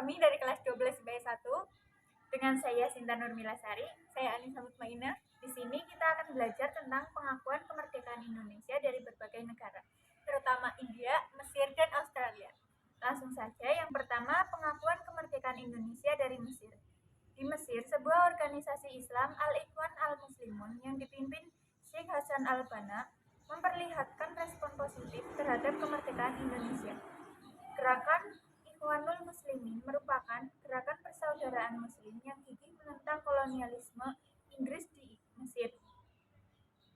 kami dari kelas 12 IPS 1 dengan saya Sinta Nurmilasari, saya Anissa Mutmainah. Di sini kita akan belajar tentang pengakuan kemerdekaan Indonesia dari berbagai negara, terutama India, Mesir, dan Australia. Langsung saja, yang pertama pengakuan kemerdekaan Indonesia dari Mesir. Di Mesir, sebuah organisasi Islam Al-Ikhwan Al-Muslimun yang dipimpin Sheikh Hasan Al-Banna memperlihatkan respon positif terhadap kemerdekaan Indonesia. Gerakan Ikhwanul Muslimin merupakan gerakan persaudaraan Muslim yang gigih menentang kolonialisme Inggris di Mesir.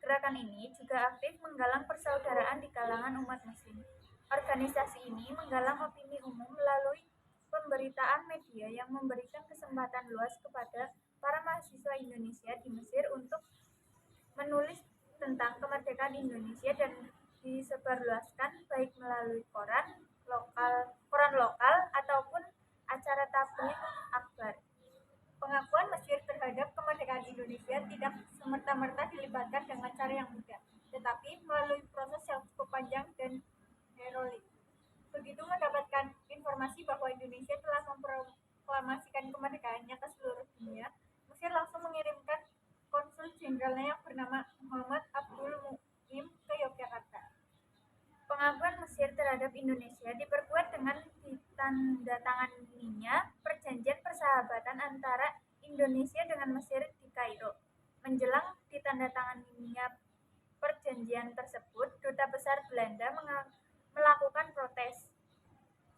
Gerakan ini juga aktif menggalang persaudaraan di kalangan umat Muslim. Organisasi ini menggalang opini umum melalui pemberitaan media yang memberikan kesempatan luas kepada para mahasiswa Indonesia di Mesir untuk menulis tentang kemerdekaan Indonesia dan disebarluaskan baik melalui koran lokal ataupun acara tabligh akbar. Pengakuan Mesir terhadap kemerdekaan Indonesia tidak semerta-merta dilibatkan dengan cara yang mudah, tetapi melalui proses yang cukup panjang dan heroik. Begitu mendapatkan informasi bahwa Indonesia telah memproklamasikan kemerdekaannya ke seluruh dunia, Mesir langsung mengirimkan konsul jenderalnya yang bernama Muhammad Abdul Mu'im ke Yogyakarta. Pengakuan Mesir terhadap Indonesia diperkuat dengan ditandatanganinya perjanjian persahabatan antara Indonesia dengan Mesir di Kairo. Menjelang ditandatanganinya perjanjian tersebut, Duta Besar Belanda melakukan protes.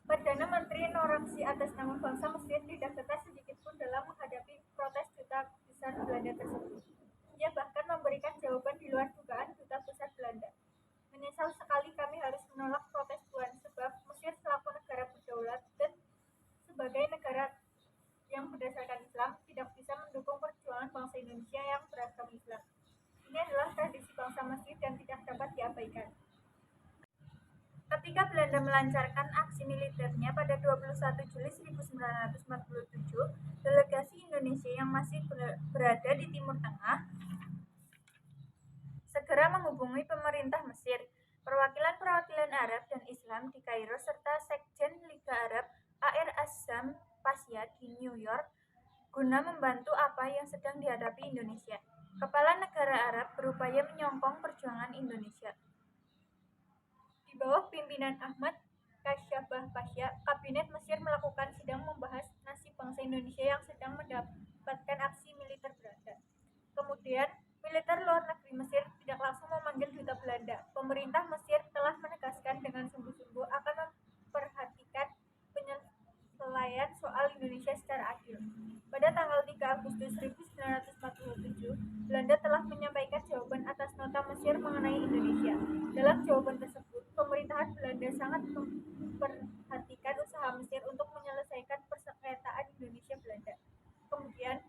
Perdana Menteri Norangsi atas nama bangsa Mesir tidak tegas sedikit pun dalam menghadapi protes Duta Besar Belanda tersebut. Ia bahkan memberikan jawaban di luar dugaan Duta Besar Belanda. Menyesal sekali kami harus menolak protes Tuan, sebab Mesir selaku negara berdaulat dan sebagai negara yang berdasarkan Islam tidak bisa mendukung perjuangan bangsa Indonesia yang beragama Islam. Ini adalah tradisi bangsa Mesir dan tidak dapat diabaikan. Ketika Belanda melancarkan aksi militernya pada 21 Juli 1947, delegasi Indonesia yang masih berada di Timur Tengah segera menghubungi pemerintah Mesir, perwakilan-perwakilan Arab dan Islam di Kairo, serta Sekjen Liga Arab A.R. Azzam Pasha di New York guna membantu apa yang sedang dihadapi Indonesia. Kepala negara Arab berupaya menyokong perjuangan Indonesia. Di bawah pimpinan Ahmad Kasyabah Pasha, Kabinet Mesir melakukan sidang membahas nasib bangsa Indonesia yang sedang mendapatkan aksi militer Belanda. Kemudian, militer luar negeri Mesir tidak langsung memanggil duta Belanda. Pemerintah Mesir telah menegaskan dengan sungguh-sungguh akan memperhatikan penyelesaian soal Indonesia secara adil. Pada tanggal 3 Agustus 1947, Belanda telah menyampaikan jawaban atas nota Mesir mengenai Indonesia. Dalam jawaban tersebut, pemerintahan Belanda sangat memperhatikan usaha Mesir untuk menyelesaikan persengketaan Indonesia-Belanda. Kemudian,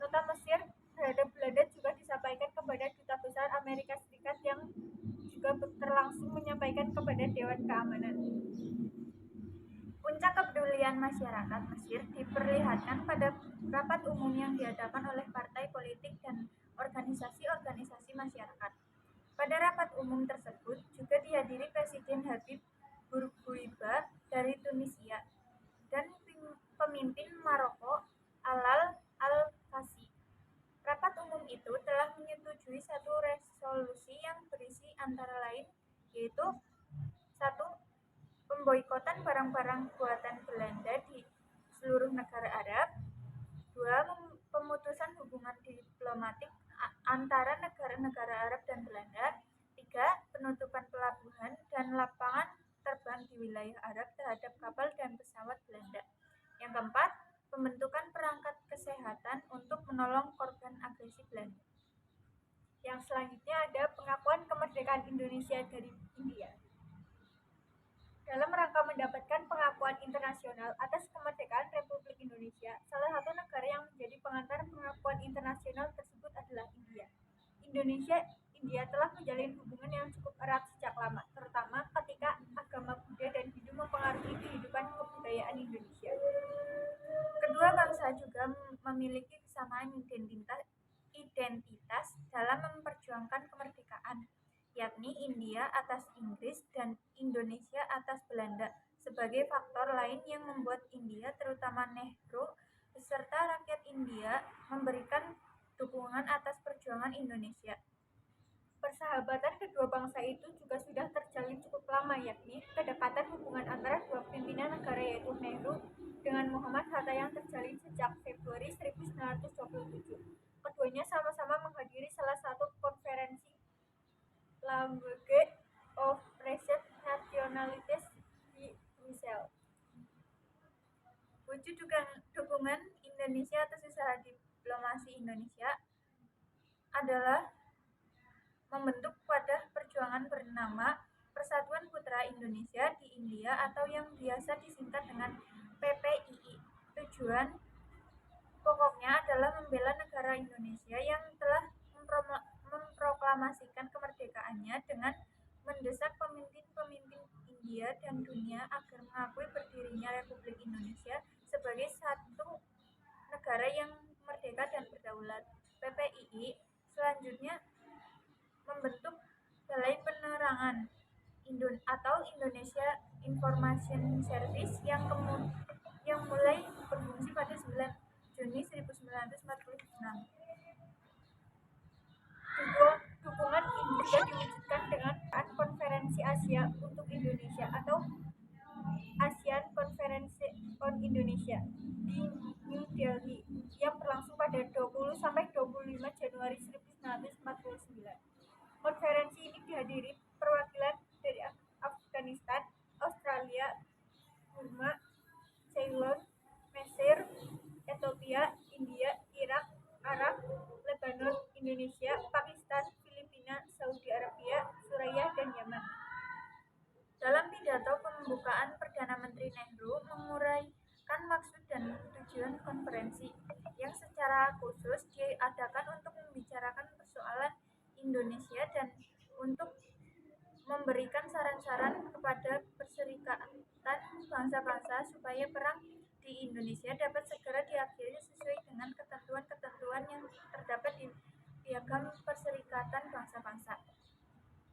nota Mesir terhadap Belanda juga disampaikan kepada Duta Besar Amerika Serikat yang juga terlangsung menyampaikan kepada Dewan Keamanan. Puncak kepedulian masyarakat Mesir diperlihatkan pada rapat umum yang diadakan oleh partai politik dan organisasi-organisasi masyarakat. Pada rapat umum tersebut juga dihadiri Presiden Habib Bourguiba dari Tunisia dan pemimpin Maroko Alal Al-Kasi. Rapat umum itu telah menyetujui satu resolusi yang berisi antara lain yaitu 1. Pemboikotan barang-barang buatan Belanda di seluruh negara Arab. 2. Pemutusan hubungan diplomatik antara negara-negara Arab dan Belanda. 3. Penutupan pelabuhan dan lapangan terbang di wilayah Arab terhadap kapal dan pesawat Belanda. Yang keempat, pembentukan perangkat kesehatan untuk menolong korban agresi Belanda. Yang selanjutnya ada pengakuan kemerdekaan Indonesia dari India. Dalam rangka mendapatkan pengakuan internasional atas kemerdekaan Republik Indonesia, salah satu negara yang menjadi pengantar pengakuan internasional tersebut adalah India. India telah menjalin hubungan yang cukup erat sejak lama, terutama ketika agama Buddha dan Hindu mempengaruhi kehidupan kebudayaan Indonesia. Kedua bangsa juga memiliki kesamaan identitas dalam memperjuangkan kemerdekaan, yakni India atas Inggris dan Indonesia atas Belanda sebagai faktor faktor lain yang membuat India, terutama Nehru beserta rakyat India, memberikan dukungan atas perjuangan Indonesia. Persahabatan kedua bangsa itu juga sudah terjalin cukup lama, yakni kedekatan hubungan antara dua pimpinan negara yaitu Nehru dengan Muhammad Hatta yang terjalin sejak Februari 1927. Keduanya sama-sama menghadiri salah satu konferensi League of Free Nationalities di Brussels. Wujud dukungan Indonesia atas usaha diplomasi Indonesia adalah membentuk wadah perjuangan bernama Persatuan Putra Indonesia di India atau yang biasa disingkat dengan PPII. Tujuan pokoknya adalah membela negara Indonesia yang telah memproklamasikan kemerdekaannya dengan mendesak pemimpin-pemimpin India dan dunia agar mengakui berdirinya Republik Indonesia sebagai satu negara yang merdeka dan berdaulat. PPII selanjutnya membentuk Balai Penerangan atau Indonesia Information Service yang mulai berfungsi pada 9 Juni 1946. Dukungan ini juga diwujudkan dengan Konferensi Asia untuk Indonesia atau ASEAN Conference on Indonesia di New Delhi yang berlangsung pada 20 sampai 25 Januari 1949. Konferensi ini dihadiri perwakilan dari Afghanistan, Australia, Burma, Ceylon, Mesir, Ethiopia, India, Irak, Arab, Lebanon, Indonesia, Pakistan, Filipina, Saudi Arabia, Suriah, dan Yaman. Dalam pidato pembukaan, Perdana Menteri Nehru menguraikan maksud dan tujuan konferensi yang secara khusus diadakan untuk membicarakan persoalan Indonesia dan untuk memberikan saran-saran kepada Perserikatan Bangsa-Bangsa supaya perang di Indonesia dapat segera diakhiri sesuai dengan ketentuan-ketentuan yang terdapat di Piagam Perserikatan Bangsa-Bangsa.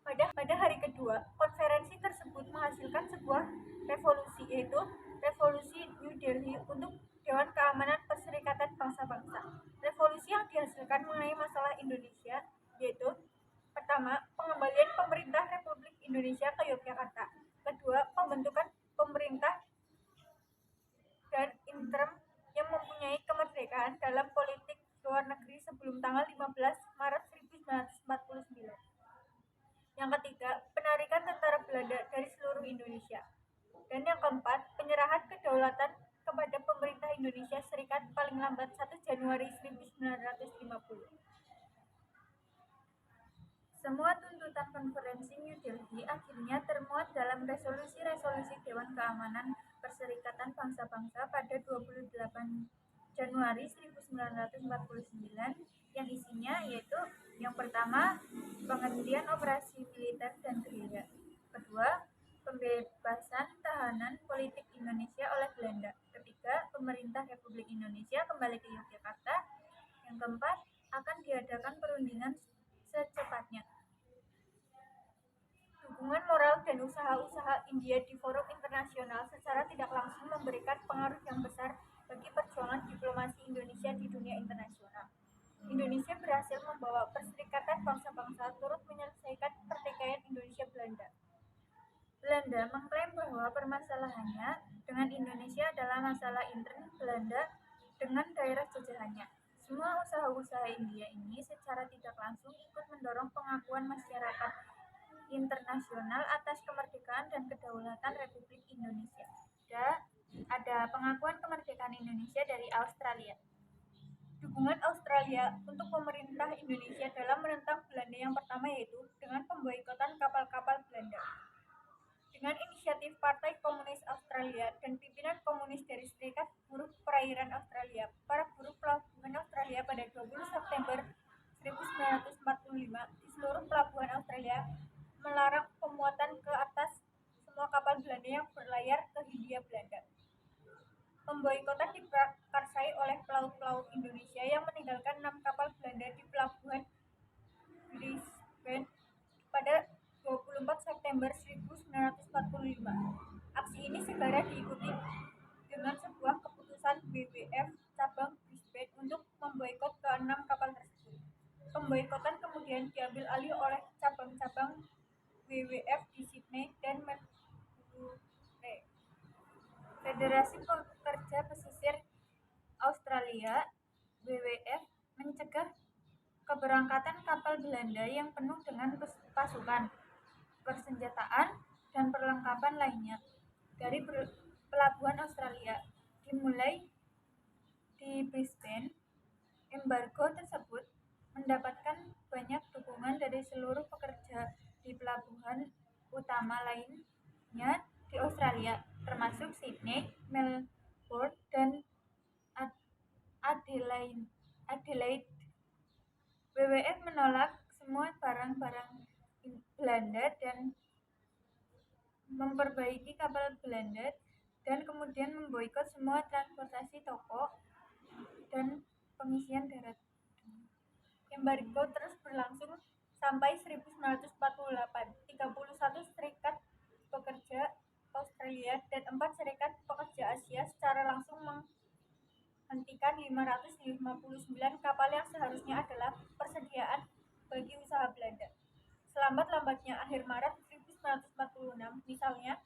Pada hari kedua, konferensi tersebut menghasilkan sebuah revolusi, yaitu Revolusi New Delhi untuk Dewan Keamanan Perserikatan Bangsa-Bangsa. Revolusi yang dihasilkan mengenai masalah Indonesia, yaitu pertama, pengembalian pemerintah Republik Indonesia ke Yogyakarta. Kedua, pembentukan pemerintah dan interim yang mempunyai kemerdekaan dalam politik luar negeri sebelum tanggal 15 Maret 1949. Yang ketiga, penarikan tentara Belanda dari seluruh Indonesia. Dan yang keempat, penyerahan kedaulatan kepada pemerintah Indonesia Serikat paling lambat 1 Januari 1950. Semua tuntutan konferensi New Delhi akhirnya termuat dalam resolusi-resolusi Dewan Keamanan Perserikatan Bangsa-Bangsa pada 28 Januari 1949 yang isinya yaitu yang pertama, penghentian operasi militer dan gerilya. Kedua, pembebasan tahanan politik Indonesia oleh Belanda. Ketiga, pemerintah Republik Indonesia kembali ke Yogyakarta. Yang keempat, akan diadakan perundingan secepatnya. Dukungan moral dan usaha-usaha India di forum internasional secara tidak langsung memberikan pengaruh yang besar bagi perjuangan diplomasi Indonesia di dunia internasional. Indonesia berhasil membawa Perserikatan Bangsa-Bangsa turut menyelesaikan pertikaian Indonesia-Belanda. Belanda mengklaim bahwa permasalahannya dengan Indonesia adalah masalah intern Belanda dengan daerah jajahannya. Semua usaha-usaha India ini secara tidak langsung ikut mendorong pengakuan masyarakat internasional atas kemerdekaan dan kedaulatan Republik Indonesia. Ada pengakuan kemerdekaan Indonesia dari Australia. Dukungan Australia untuk pemerintah Indonesia dalam menentang Belanda yang pertama yaitu dengan pemboikotan kapal-kapal Belanda. Dengan inisiatif Partai Komunis Australia dan pimpinan komunis dari Serikat Buruh Perairan Australia, para buruh pelabuhan Australia pada 20 September 1945 di seluruh pelabuhan Australia melarang pemuatan ke atas semua kapal Belanda yang berlayar ke Hindia Belanda. Pemboikotan diprakarsai oleh pelaut-pelaut Indonesia yang meninggalkan 6 kapal Belanda di pelabuhan Brisbane pada 24 September 1945. Aksi ini segera diikuti Federasi Pekerja Pesisir Australia (WWF) mencegah keberangkatan kapal Belanda yang penuh dengan pasukan, persenjataan, dan perlengkapan lainnya dari pelabuhan Australia. Dimulai di Brisbane, embargo tersebut mendapatkan banyak dukungan dari seluruh pekerja di pelabuhan utama lainnya di Australia, termasuk Sydney, Melbourne, dan Adelaide. WWF menolak semua barang-barang Belanda dan memperbaiki kapal Belanda dan kemudian memboikot semua transportasi toko dan pengisian darat. Embargo terus berlangsung sampai 1948. 31 serikat pekerja Australia dan 4 serikat pekerja Asia secara langsung menghentikan 559 kapal yang seharusnya adalah persediaan bagi usaha Belanda. Selambat-lambatnya akhir Maret 1946, misalnya,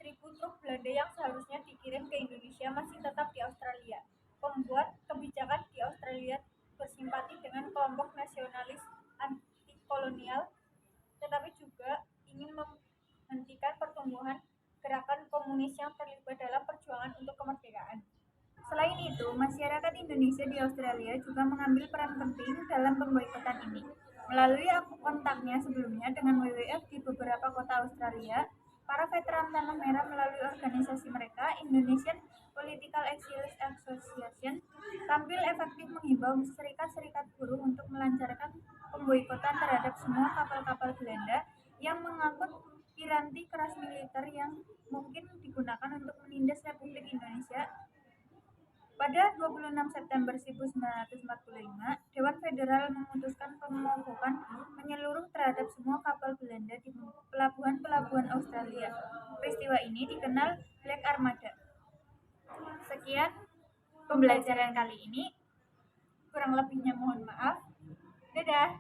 1.000 truk Belanda yang seharusnya dikirim ke Indonesia masih tetap di Australia. Pembuat kebijakan di Australia bersimpati dengan kelompok nasionalis anti-kolonial, tetapi juga ingin menghentikan pertumbuhan gerakan komunis yang terlibat dalam perjuangan untuk kemerdekaan. Selain itu, masyarakat Indonesia di Australia juga mengambil peran penting dalam pemboikotan ini. Melalui kontaknya sebelumnya dengan WWF di beberapa kota Australia, para veteran Tanah Merah melalui organisasi mereka, Indonesian Political Exiles Association, tampil efektif menghimbau serikat-serikat buruh untuk melancarkan pemboikotan terhadap semua kapal-kapal Belanda yang mengangkut piranti keras militer yang mungkin digunakan untuk menindas Republik Indonesia. Pada 26 September 1945, Dewan Federal memutuskan pemogokan menyeluruh terhadap semua kapal Belanda di pelabuhan-pelabuhan Australia. Peristiwa ini dikenal Black Armada. Sekian pembelajaran kali ini. Kurang lebihnya mohon maaf. Dadah.